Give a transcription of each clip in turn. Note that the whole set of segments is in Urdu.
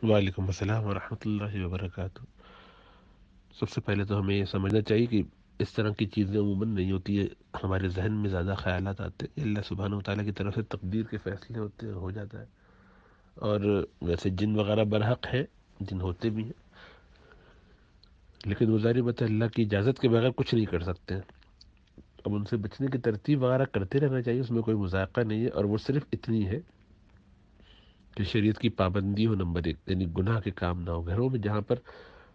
وعلیکم السلام ورحمۃ اللہ وبرکاتہ۔ سب سے پہلے تو ہمیں یہ سمجھنا چاہیے کہ اس طرح کی چیزیں عموماً نہیں ہوتی ہے، ہمارے ذہن میں زیادہ خیالات آتے ہیں، اللہ سبحانہ و تعالیٰ کی طرف سے تقدیر کے فیصلے ہوتے ہیں، ہو جاتا ہے۔ اور ویسے جن وغیرہ برحق ہیں، جن ہوتے بھی ہیں، لیکن وہ ظاہر بات ہے اللہ کی اجازت کے بغیر کچھ نہیں کر سکتے ہیں۔ اب ان سے بچنے کی ترتیب وغیرہ کرتے رہنا چاہیے، اس میں کوئی مذائقہ نہیں ہے، اور وہ صرف اتنی ہے کہ شریعت کی پابندی ہو، نمبر ایک، یعنی گناہ کے کام نہ ہو۔ گھروں میں جہاں پر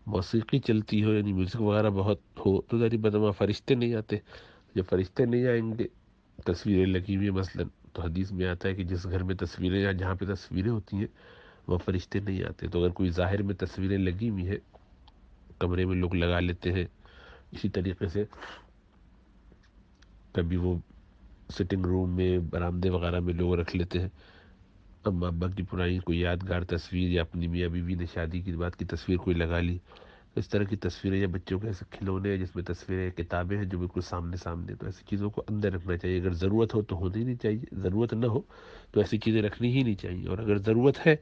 موسیقی چلتی ہو، یعنی میوزک وغیرہ بہت ہو، تو ظاہر بات ہے وہاں فرشتے نہیں آتے۔ جب فرشتے نہیں آئیں گے، تصویریں لگی ہوئی ہیں مثلاً، تو حدیث میں آتا ہے کہ جس گھر میں تصویریں یا جہاں پہ تصویریں ہوتی ہیں وہ فرشتے نہیں آتے۔ تو اگر کوئی ظاہر میں تصویریں لگی ہوئی ہیں، کمرے میں لوگ لگا لیتے ہیں، اسی طریقے سے کبھی وہ سٹنگ روم میں، برآمدے وغیرہ میں لوگ رکھ لیتے ہیں اماں ابا کی پرانی کوئی یادگار تصویر، یا اپنی میاں بیوی نے شادی کی بعد کی تصویر کوئی لگا لی۔ اس طرح کی تصویریں، یا بچوں کے ایسے کھلونے ہیں جس میں تصویریں، کتابیں ہیں جو بالکل سامنے سامنے، تو ایسی چیزوں کو اندر رکھنا چاہیے۔ اگر ضرورت ہو تو ہونا ہی نہیں چاہیے، ضرورت نہ ہو تو ایسی چیزیں رکھنی ہی نہیں چاہیے، اور اگر ضرورت ہے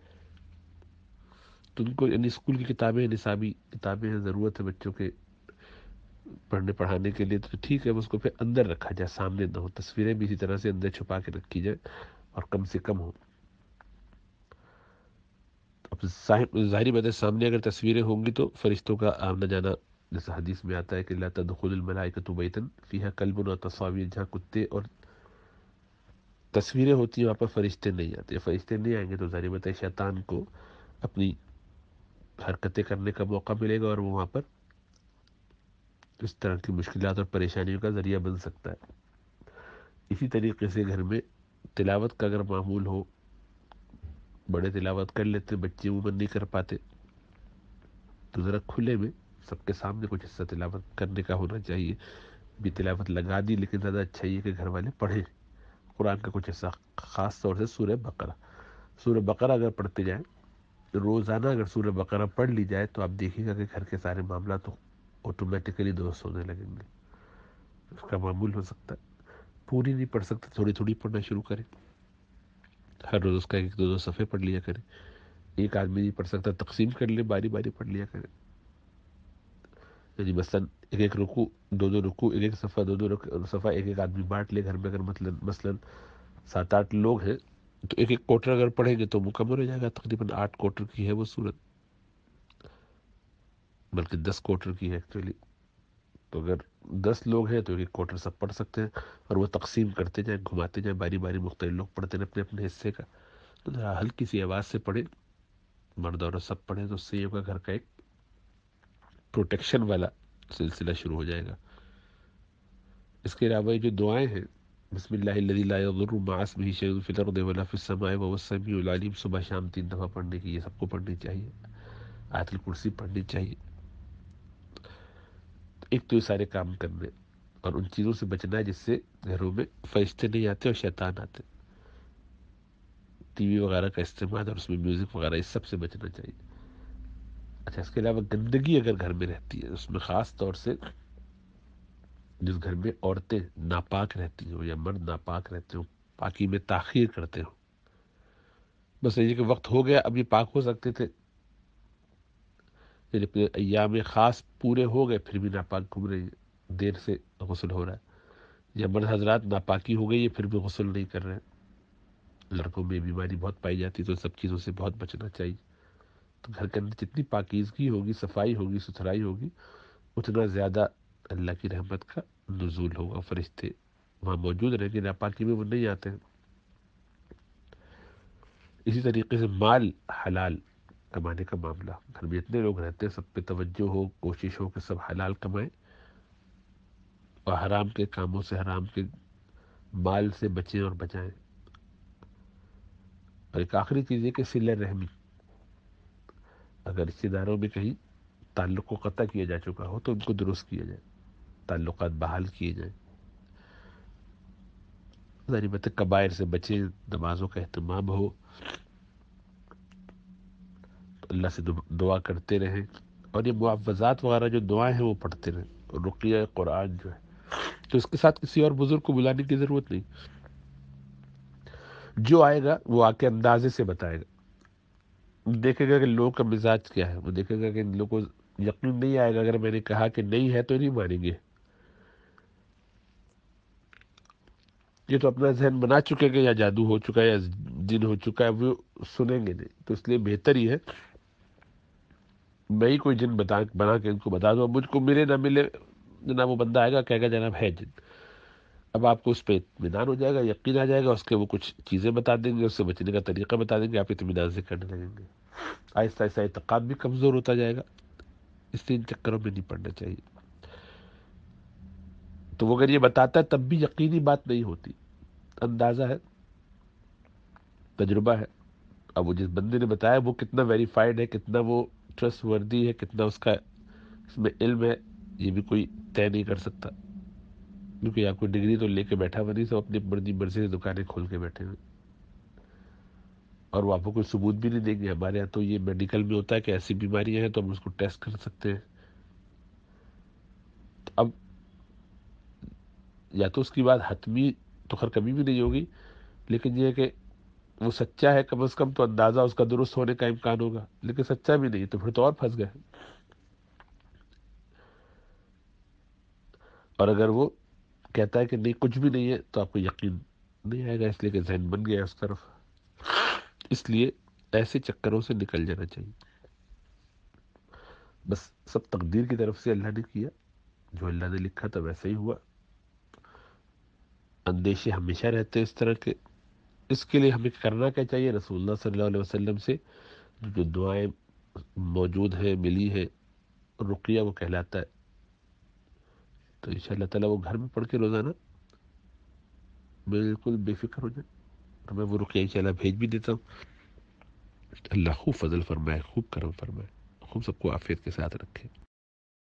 تو ان کو، یعنی اسکول کی کتابیں، نصابی کتابیں ہیں، ضرورت ہے بچوں کے پڑھنے پڑھانے کے لیے، تو ٹھیک ہے، اس کو پھر اندر رکھا جائے، سامنے نہ ہو۔ تصویریں بھی اسی طرح سے اندر چھپا کے رکھی جائے اور کم سے کم ہو۔ اب ظاہری بات ہے سامنے اگر تصویریں ہوں گی تو فرشتوں کا آنا جانا، جیسا حدیث میں آتا ہے کہ لا تدخل الملائکۃ بیتا فیہا کلب و تصاویر، جہاں کتے اور تصویریں ہوتی ہیں وہاں پر فرشتے نہیں آتے۔ فرشتے نہیں آئیں گے تو ظاہر بات ہے شیطان کو اپنی حرکتیں کرنے کا موقع ملے گا، اور وہ وہاں پر اس طرح کی مشکلات اور پریشانیوں کا ذریعہ بن سکتا ہے۔ اسی طریقے سے گھر میں تلاوت کا اگر معمول ہو، بڑے تلاوت کر لیتے، بچے عموماً نہیں کر پاتے، تو ذرا کھلے میں سب کے سامنے کچھ حصہ تلاوت کرنے کا ہونا چاہیے۔ بھی تلاوت لگا دی، لیکن زیادہ اچھا یہ کہ گھر والے پڑھیں قرآن کا کچھ حصہ، خاص طور سے سورہ بقرہ۔ سورہ بقرہ اگر پڑھتے جائیں روزانہ، اگر سورہ بقرہ پڑھ لی جائے تو آپ دیکھیں گا کہ گھر کے سارے معاملات آٹومیٹیکلی درست ہونے لگیں گے۔ اس کا معمول ہو سکتا ہے، پوری نہیں پڑھ سکتے، تھوڑی تھوڑی پڑھنا شروع کریں، ہر روز اس کا ایک دو صفحے پڑھ لیا کریں۔ ایک آدمی نہیں پڑھ سکتا، تقسیم کر لیں، باری باری پڑھ لیا کریں، یعنی مثلاً ایک ایک رکوع، دو دو رکوع، ایک ایک صفحہ، دو دو صفحہ، ایک ایک آدمی بانٹ لے گھر میں۔ اگر مثلاً 7 8 لوگ ہیں تو ایک ایک کوٹر اگر پڑھیں گے تو مکمل ہو جائے گا۔ تقریباً 8 کوٹر کی ہے وہ صورت، بلکہ 10 کوٹر کی ہے ایکچولی۔ تو اگر 10 لوگ ہیں تو ایک ایک کوٹر سب پڑھ سکتے ہیں، اور وہ تقسیم کرتے جائیں، گھماتے جائیں، باری باری مختلف لوگ پڑھتے ہیں اپنے اپنے حصے کا۔ تو ذرا ہلکی سی آواز سے پڑھیں، مرد عورت سب پڑھیں، تو اس سے یہ ہوگا گھر کا ایک پروٹیکشن والا سلسلہ شروع ہو جائے گا۔ اس کے علاوہ یہ جو دعائیں ہیں، بسم اللہ الذی لا یضر مع اسمہ شیء فی الارض ولا فی السماء وهو السمیع العلیم، صبح شام 3 دفعہ پڑھنے کی، یہ سب کو پڑھنی چاہیے۔ آیت الکرسی پڑھنی چاہیے۔ ایک تو یہ سارے کام کرنے، اور ان چیزوں سے بچنا ہے جس سے گھروں میں فرشتے نہیں آتے اور شیطان آتے۔ ٹی وی وغیرہ کا استعمال اور اس میں میوزک وغیرہ، اس سب سے بچنا چاہیے۔ اچھا، اس کے علاوہ گندگی اگر گھر میں رہتی ہے، اس میں خاص طور سے جس گھر میں عورتیں ناپاک رہتی ہوں یا مرد ناپاک رہتے ہوں، پاکی میں تاخیر کرتے ہوں، بس یہ کہ وقت ہو گیا اب یہ پاک ہو سکتے تھے، یعنی اپنے ایام خاص پورے ہو گئے پھر بھی ناپاک گھوم رہی ہیں، دیر سے غسل ہو رہا ہے، یا مرد حضرات ناپاکی ہو گئی ہے پھر بھی غسل نہیں کر رہے ہیں۔ لڑکوں میں بیماری بہت پائی جاتی ہے، تو سب چیزوں سے بہت بچنا چاہیے۔ تو گھر کے اندر جتنی پاکیزگی ہوگی، صفائی ہوگی، ستھرائی ہوگی، اتنا زیادہ اللہ کی رحمت کا نزول ہوگا، فرشتے وہاں موجود رہیں گے، ناپاکی میں وہ نہیں آتے ہیں۔ اسی طریقے سے مال حلال کمانے کا معاملہ، گھر میں اتنے لوگ رہتے ہیں، سب پہ توجہ ہو، کوشش ہو کہ سب حلال کمائیں اور حرام کے کاموں سے، حرام کے مال سے بچیں اور بچائیں۔ اور ایک آخری چیز ہے کہ صلہ رحمی، اگر رشتہ داروں میں کہیں تعلق کو قطع کیا جا چکا ہو تو ان کو درست کیا جائے، تعلقات بحال کیے جائیں۔ ظاہر بات ہے کبائر سے بچیں، نمازوں کا اہتمام ہو، اللہ سے دعا کرتے رہیں، اور یہ معوذات وغیرہ جو دعائیں ہیں وہ پڑھتے رہیں، اور رقیہ قرآن جو ہے، تو اس کے ساتھ کسی اور بزرگ کو بلانے کی ضرورت نہیں، جو آئے گا وہ آ کے اندازے سے بتائے گا۔ دیکھے گا کہ لوگوں کا مزاج کیا ہے، وہ دیکھے گا کہ ان لوگوں کو یقین نہیں آئے گا، اگر میں نے کہا کہ نہیں ہے تو نہیں مانیں گے، یہ تو اپنا ذہن بنا چکے کہ یا جادو ہو چکا ہے یا جن ہو چکا ہے، وہ سنیں گے نہیں، تو اس لیے بہتر ہی ہے میں ہی کوئی جن بنا کے ان کو بتا دوں، اب مجھ کو ملے نہ ملے، جناب وہ بندہ آئے گا کہے گا جناب ہے جن، اب آپ کو اس پہ اطمینان ہو جائے گا، یقین آ جائے گا، اس کے وہ کچھ چیزیں بتا دیں گے، اس سے بچنے کا طریقہ بتا دیں گے، آپ اطمینان سے کرنے لگیں گے، آہستہ آہستہ اعتقاد بھی کمزور ہوتا جائے گا، اس لیے ان چکروں میں نہیں پڑنا چاہیے۔ تو وہ اگر یہ بتاتا ہے تب بھی یقینی بات نہیں ہوتی، اندازہ ہے، تجربہ ہے، اب وہ جس بندے نے بتایا وہ کتنا ویریفائڈ ہے، کتنا وہ ٹرسٹ وردی ہے، کتنا اس کا اس میں علم ہے، یہ بھی کوئی طے نہیں کر سکتا، کیونکہ آپ کو ڈگری تو لے کے بیٹھا ہوا نہیں، سب اپنی مرضی سے دکانیں کھول کے بیٹھے ہوئے، اور وہ آپ کو کوئی ثبوت بھی نہیں دیں گے۔ ہمارے یہاں تو یہ میڈیکل میں ہوتا ہے کہ ایسی بیماریاں ہیں تو ہم اس کو ٹیسٹ کر سکتے ہیں، تو اب یا تو اس کی بات حتمی تو خیر کبھی بھی نہیں ہوگی، لیکن یہ ہے کہ وہ سچا ہے کم از کم تو اندازہ اس کا درست ہونے کا امکان ہوگا، لیکن سچا بھی نہیں تو پھر تو اور پھنس گئے۔ اور اگر وہ کہتا ہے کہ نہیں کچھ بھی نہیں ہے تو آپ کو یقین نہیں آئے گا، اس لیے کہ ذہن بن گیا ہے اس طرف، اس لیے ایسے چکروں سے نکل جانا چاہیے۔ بس سب تقدیر کی طرف سے اللہ نے کیا، جو اللہ نے لکھا تھا ویسا ہی ہوا، اندیشے ہمیشہ رہتے ہیں اس طرح کے۔ اس کے لیے ہمیں کرنا کیا چاہیے؟ رسول اللہ صلی اللہ علیہ وسلم سے جو دعائیں موجود ہیں، ملی ہیں، رقیہ وہ کہلاتا ہے، تو انشاءاللہ تعالیٰ وہ گھر میں پڑھ کے روزانہ بالکل بے فکر ہو جائے، تو میں وہ رقیہ انشاءاللہ بھیج بھی دیتا ہوں۔ اللہ خوب فضل فرمائے، خوب کرم فرمائے، خوب سب کو عافیت کے ساتھ رکھے۔